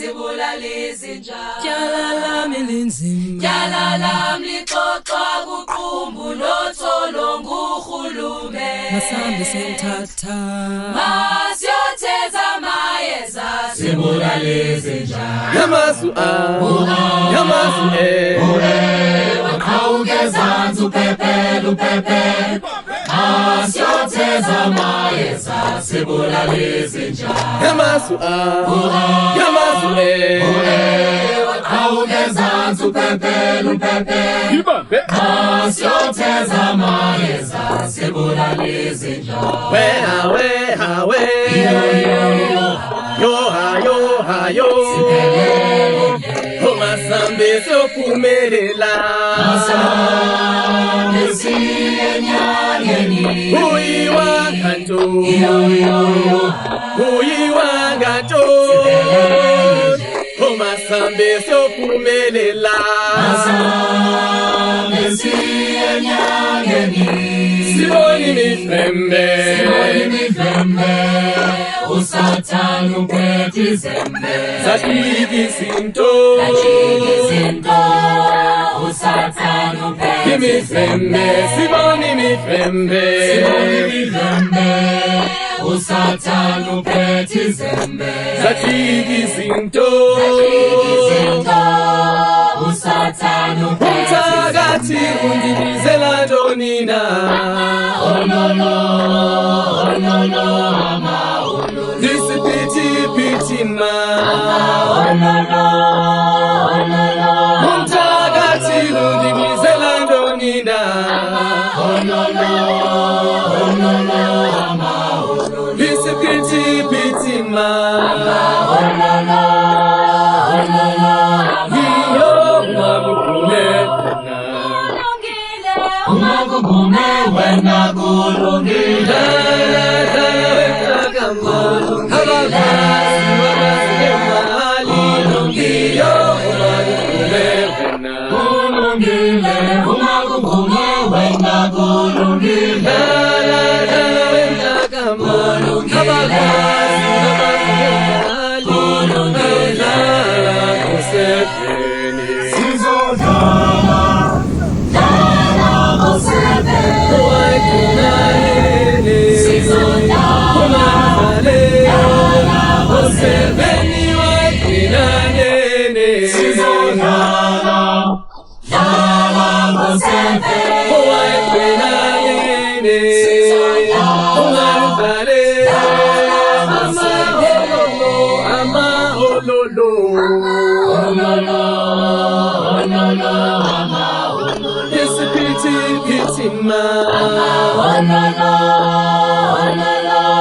sibulalizinja tyala lami linzima tyala lami lixoxwa kuqumbu lotholo ngurhulumente masambe senthatha masiyothetha mayeza sibulalizinja yamasu waqhawuke ezantsi upepe masiyothetha mayeza sibulalizinja yamasu waqhawuke ezantsi upepe masiyothetha mayeza sibulalizinja yo masambe sophumelela masambe siyenyangeni uyiwangato masambe sophumelela masambe siyenyangeni siboni mifembe usathana uphethe izembe zajikizinto usathana uphethe imifembe siboni imifembe usathana uphethe izembe zajikizinto usathana uphethe umthakathi undibizela ntonina Disipiti-piti-ma umthakathi undibizela ntonina Disipiti-piti-ma yiyo ungakugume wena kulungile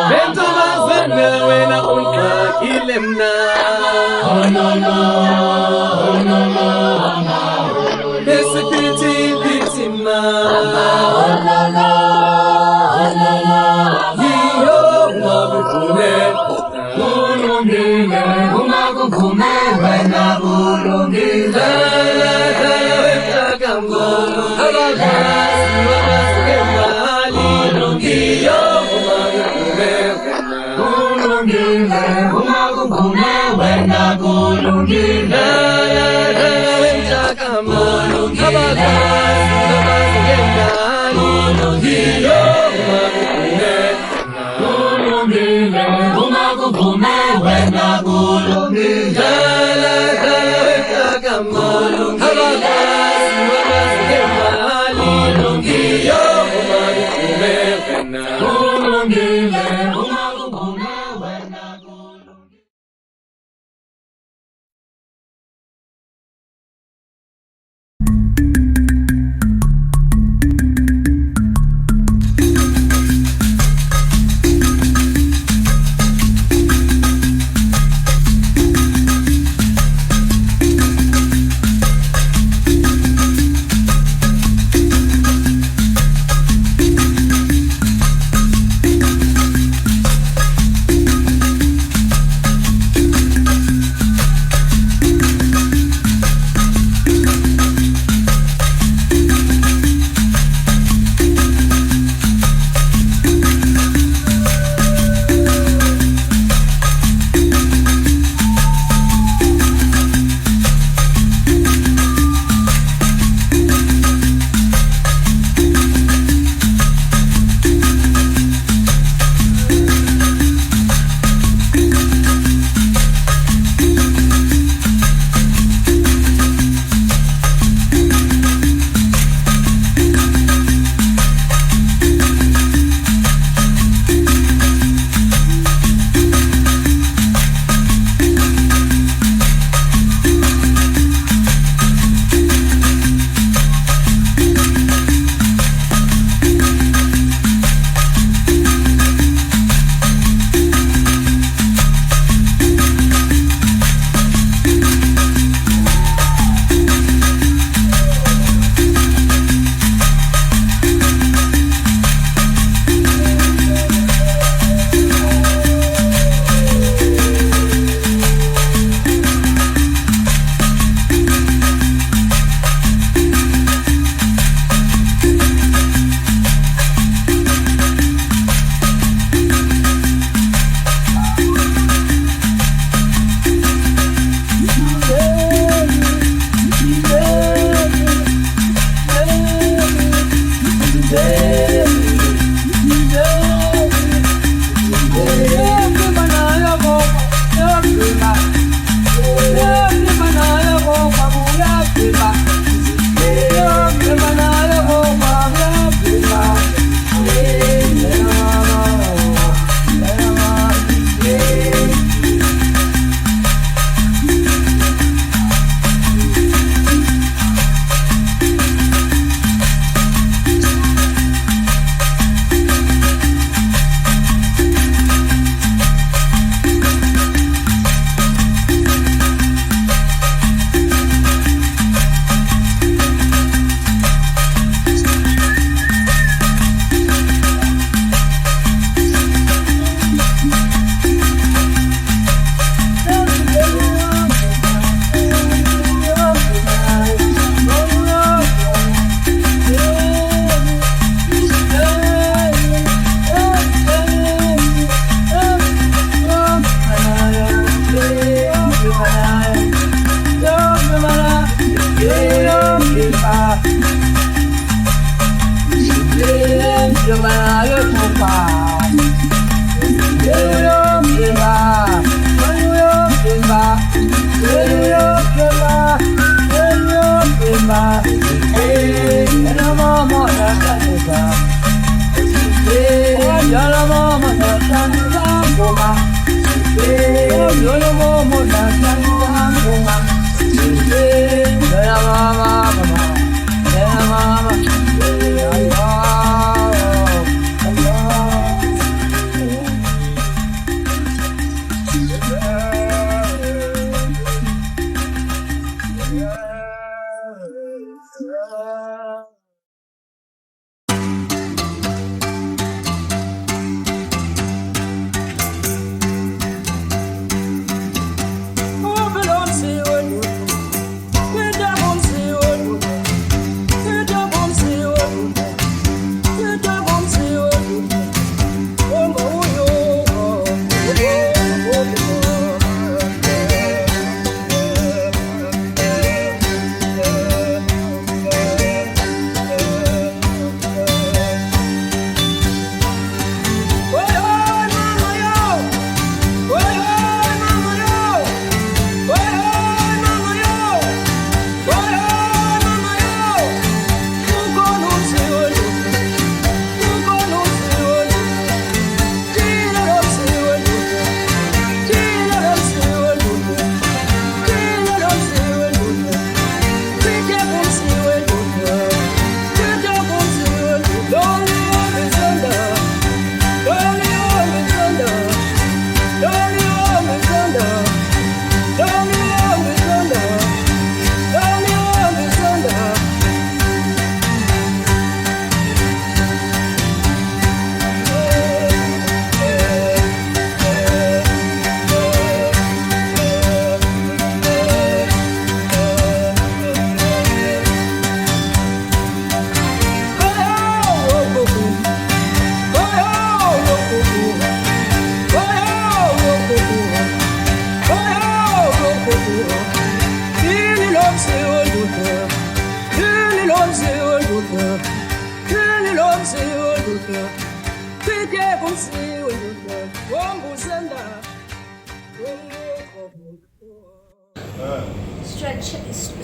Bentomazana wena unqakile mna Disipiti-piti-ma yiyo ungakugume wena kulungile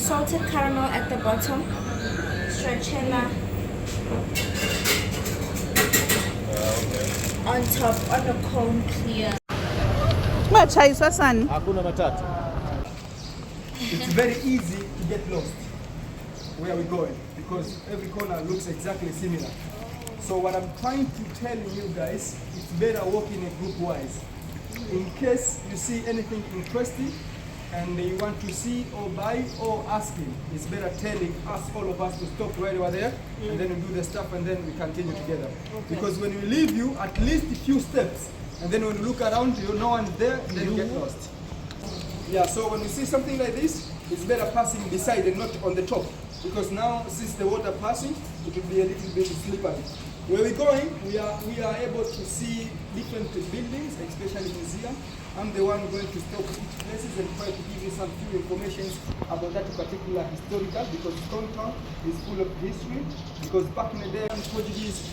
Salted caramel at the bottom, stracciatella on top, on the cone clear. Hakuna matata. It's very easy to get lost where we're going because every corner looks exactly similar. So what I'm trying to tell you guys, it's better walking a group wise. In case you see anything interesting and you want to see or buy or asking, it's better telling us, all of us, to stop right over there and then we do the stuff and then we continue together. Okay. Because when we leave you at least a few steps and then when you look around, you no one's there, then you get lost. Yeah, so when you see something like this, it's better passing beside and not on the top. Because now, since the water passing, it will be a little bit slippery. Where we're going, we are able to see different buildings, especially museum. I'm the one going to stop each places and try to give you some few information about that particular historical, because Stone Town is full of history. Because back in the day, Portuguese,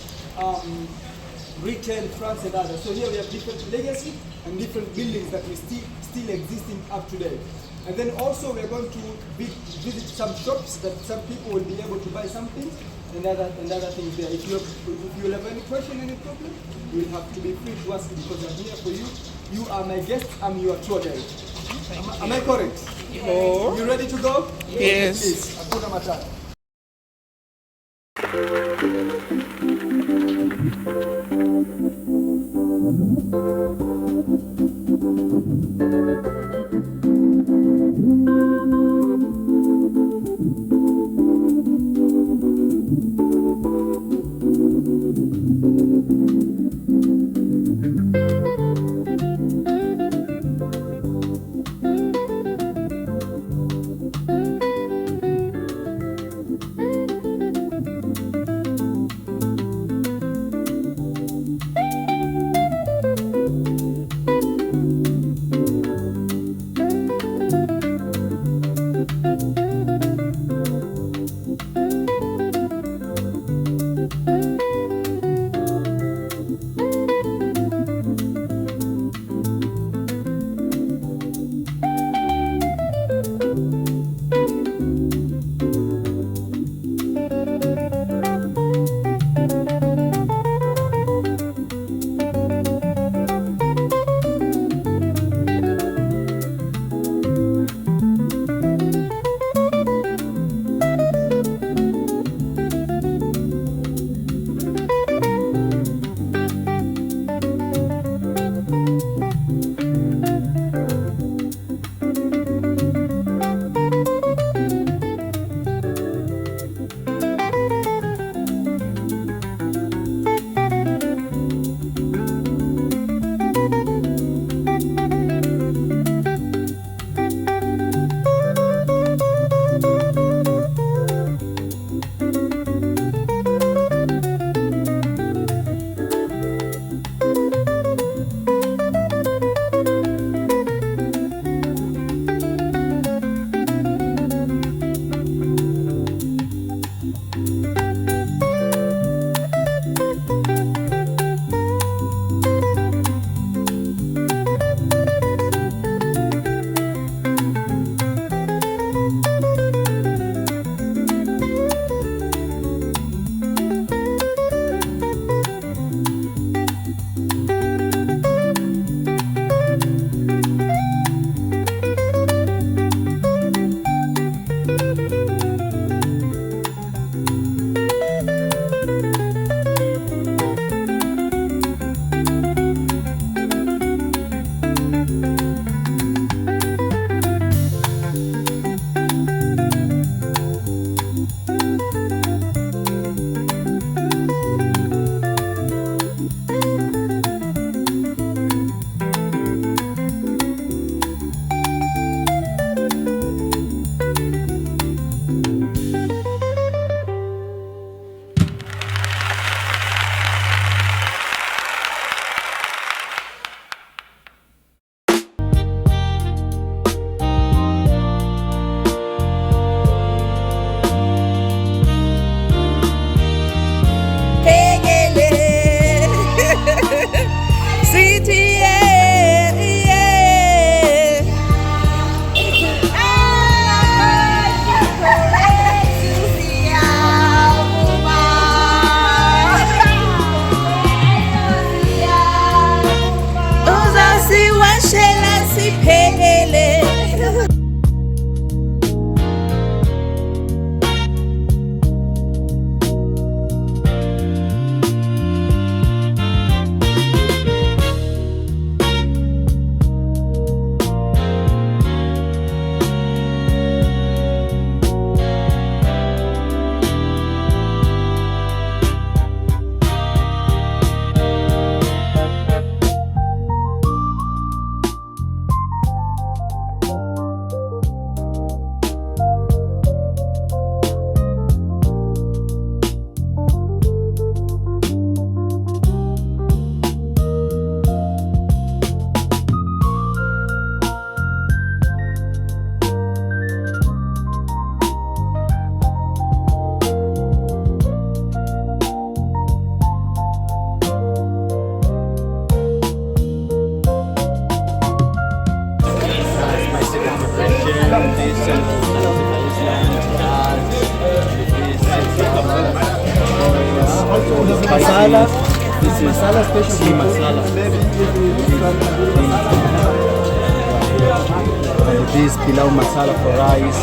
Britain, France and others. So here we have different legacy and different buildings that we still existing up today. And then also we are going to visit some shops that some people will be able to buy something and other things there. If you have any question, any problem, you will have to be free to ask me because I'm here for you. You are my guest, I'm your tour guide. Am I correct? Oh. You ready to go? Yes. Yes. Hakuna matata. Masala. This is masala special. Ghee masala. And this pilau masala for rice.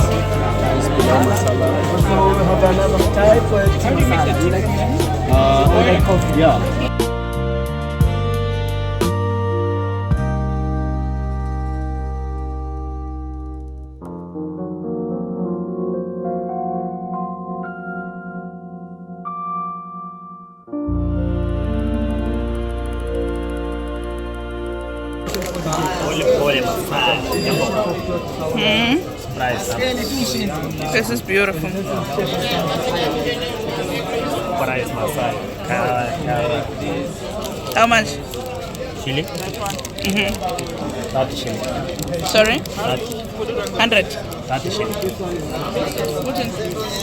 This pilau masala. So we have another type for tea masala. You like it? I like coffee. Yeah. This is beautiful. How much? Shilling? 30 shilling. Sorry? 100. 30 shilling.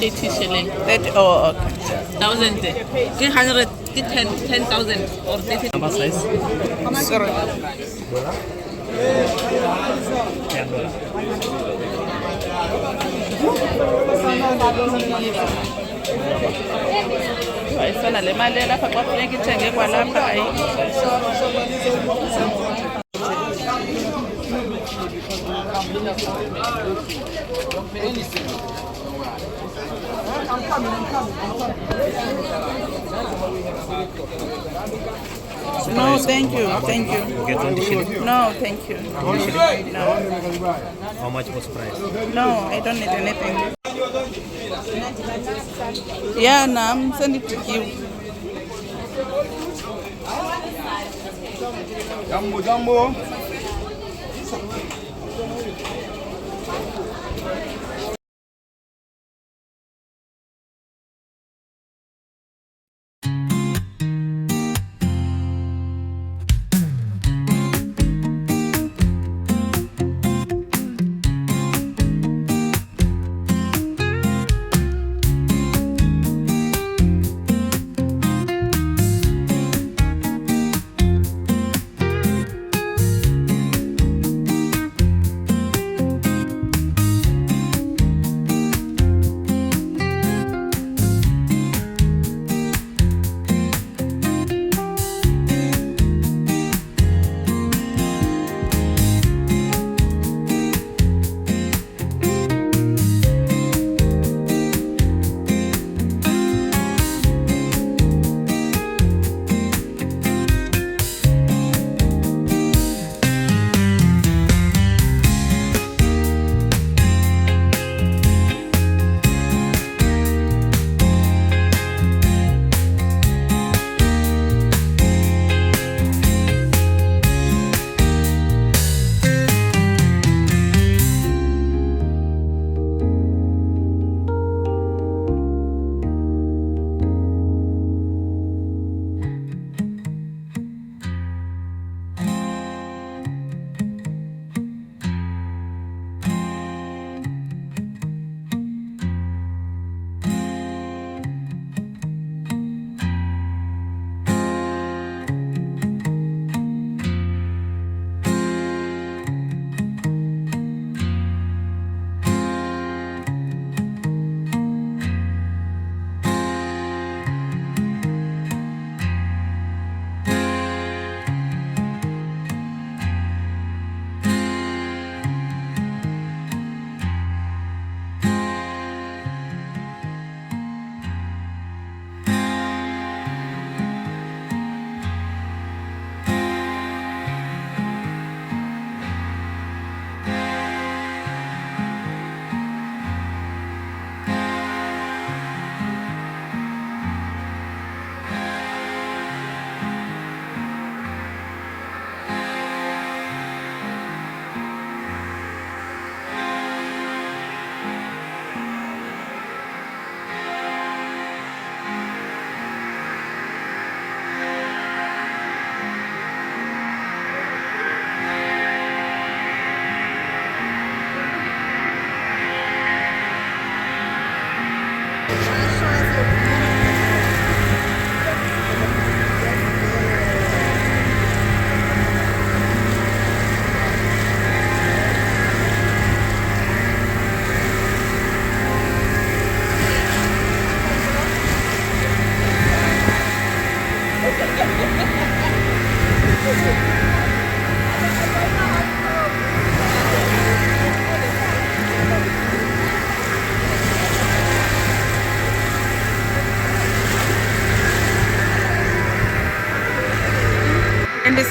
80 shilling. 30. Oh, okay. 1,000. 300. 10,000 or 30. Number size? Sorry. $10. Ayifana le mali lapha xa kufuneka ithenge kwalapha ayi. No, thank you. Thank you. Okay, 20 shilling. No, thank you. No. How much was price? No, I don't need anything. Yeah, no, I'm sending it to you. Jambo, jambo.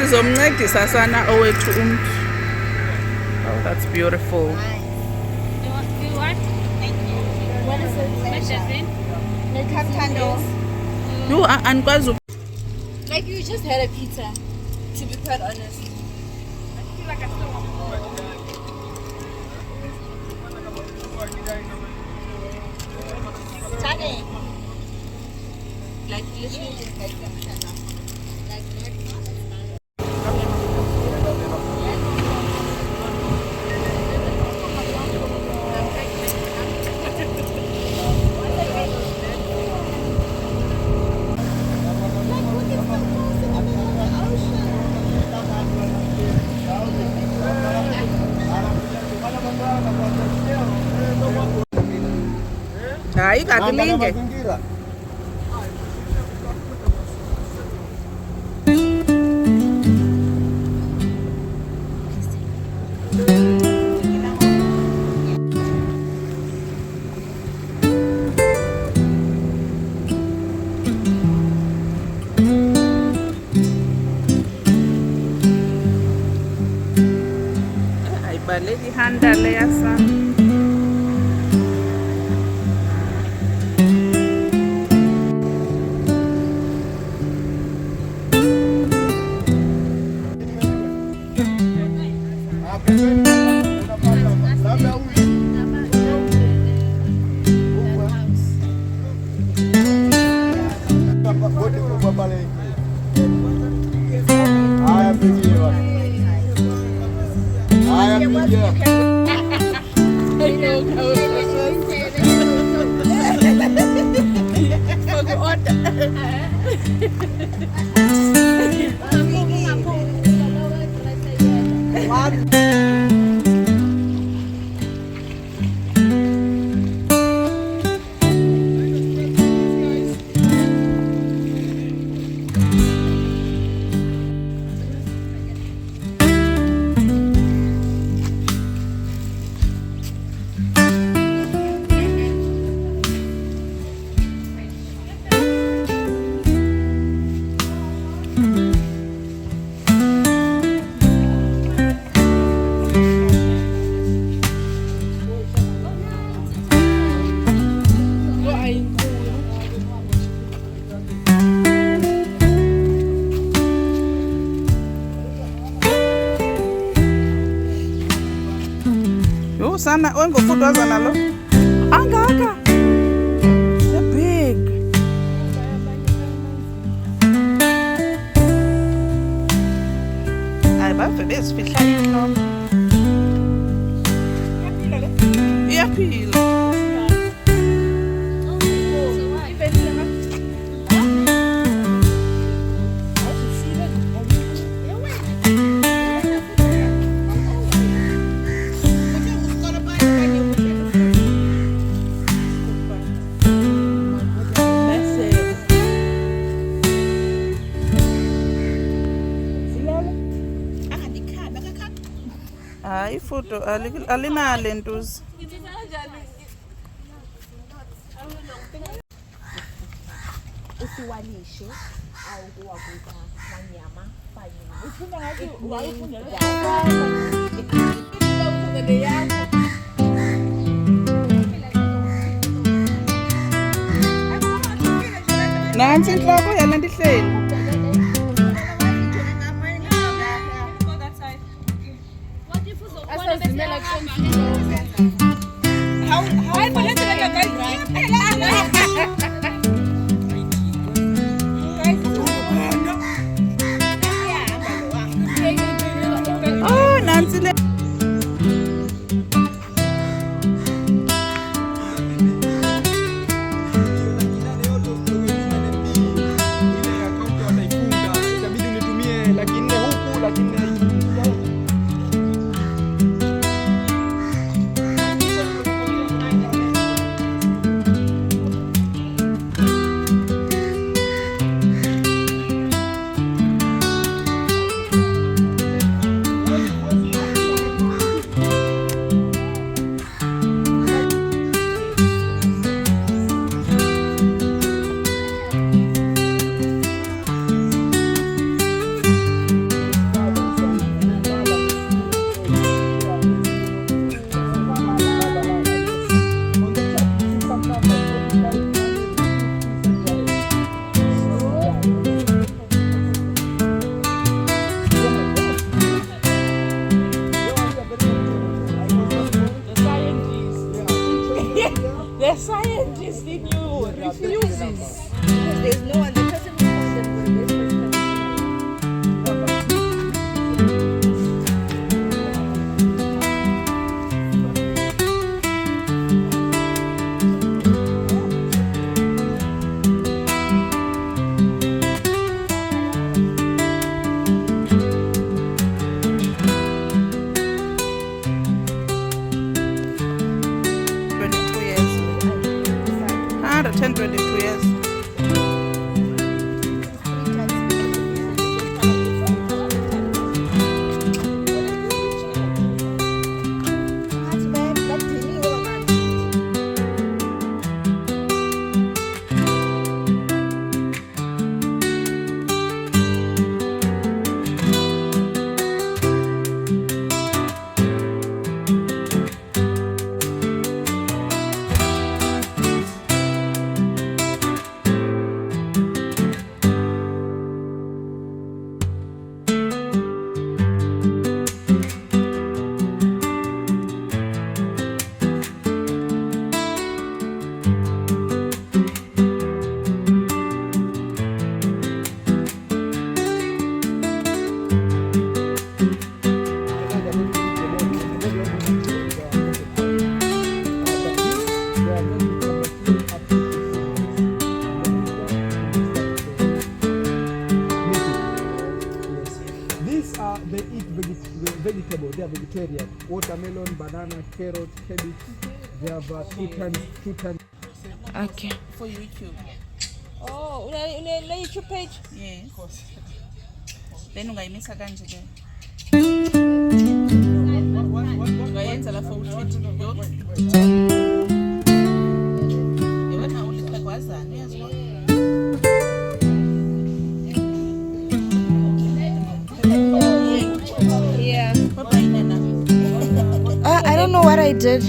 Sizomncedisa sana owethu umuntu. Oh, that's beautiful. Do you want? Thank you. What is it? Medicine? You anikwazi. Like you just had a pizza, to be quite honest. I feel like I still want Saturday. Like literally just like them. Like Hayi kakilinge. Aibaleki handle yasa. Sana ongofuthi waza nalo angaka. They're big. Hayi bavele ezifihla inhloko. Iyaphila. Hayi ifoto alinale ntuzi. usiwalishe au kuwakuta wanyama fanyeni. Ufunda ngathi wayifundela yakho. Nansi inhloko yena ndihleli. Oh, Nancy. turned 22 years. Vegetable, they are vegetarian. Watermelon, banana, carrot, cabbage. They have two times. Okay. For YouTube. Oh, una YouTube page? Yes. Then ungayimisa kanje ke. Ungayenza la for uTwitter. Yabona uliqhaqwazana uyazwa. Yeah. I don't know what I did.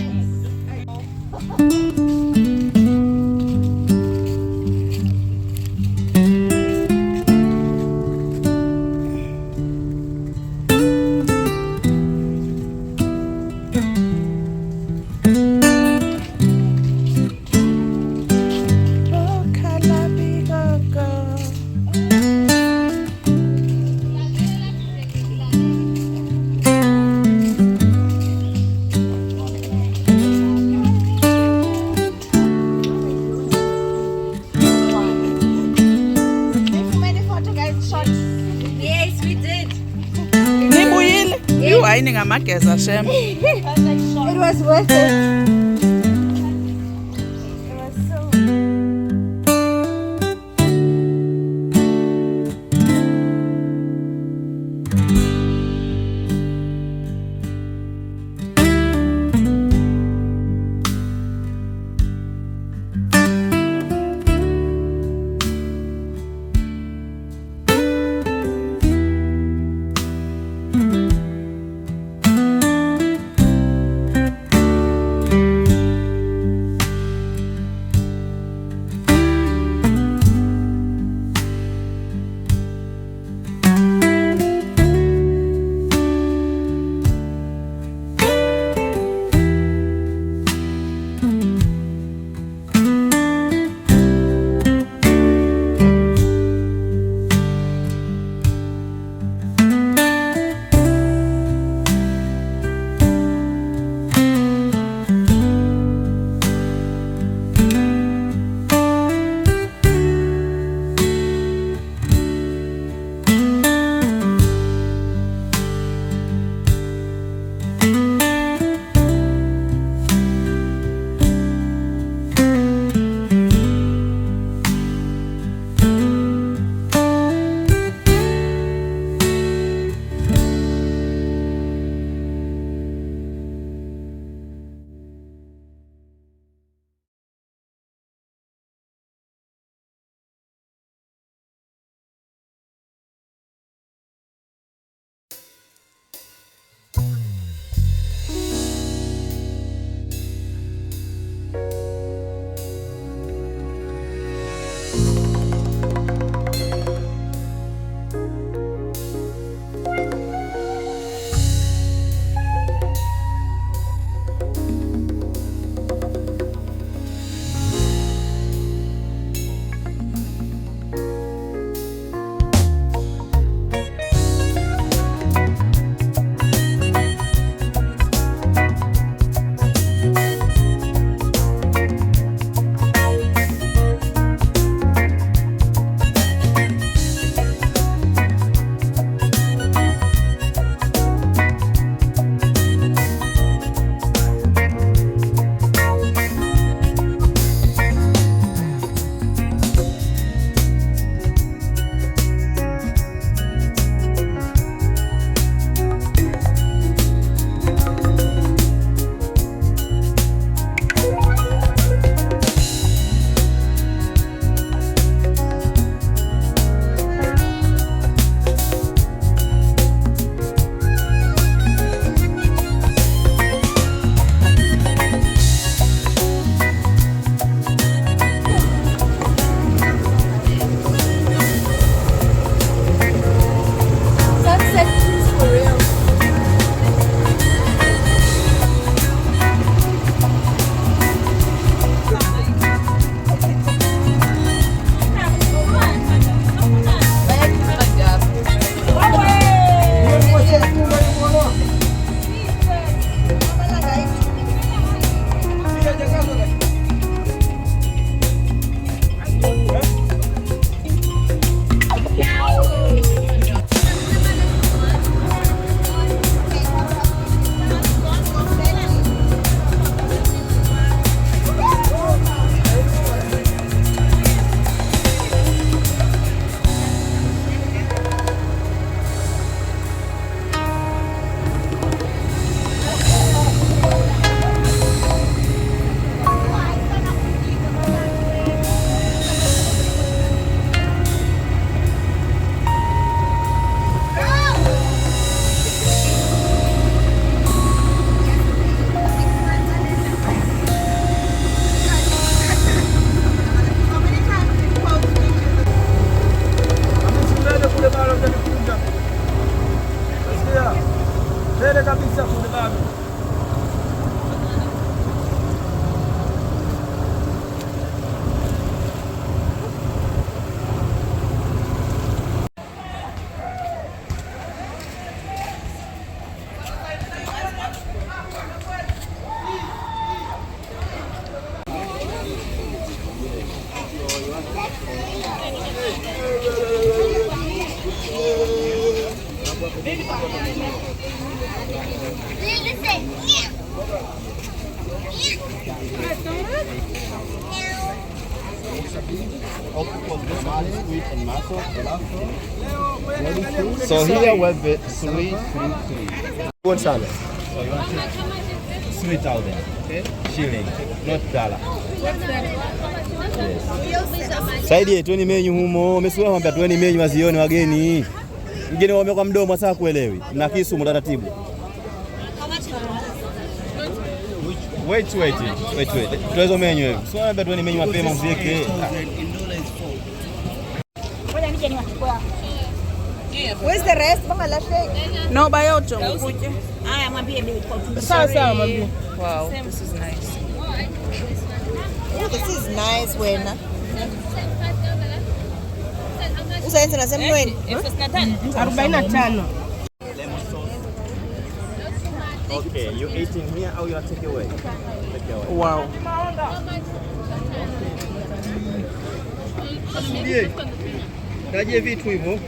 Yes, we did. Nibuyile? You ayini ngamageza shem. It was worth it. Tele kabisa fundi babu. So here we have 333. One salad. So you want 3,000, okay? Shilling, not dollar. Saidi tueni menyu humo, umesikia kwamba tueni menyu wazione wageni. Mgeni wao kwa mdomo sasa kuelewi. Na kisu mtaratibu. Wait. Tuwezo menyu hivi. Sio kwamba tueni menyu mapema usiweke. Where's the rest? No, bayoto. Mkuje. Aya, mwambie bei kwa Sawa, mwambie. Wow, this is nice. Oh, this is nice, wena. Usayenza na sema nini? 45. Okay, you eating here or you are take away? Wow. Asubie. Kaje vitu hivyo?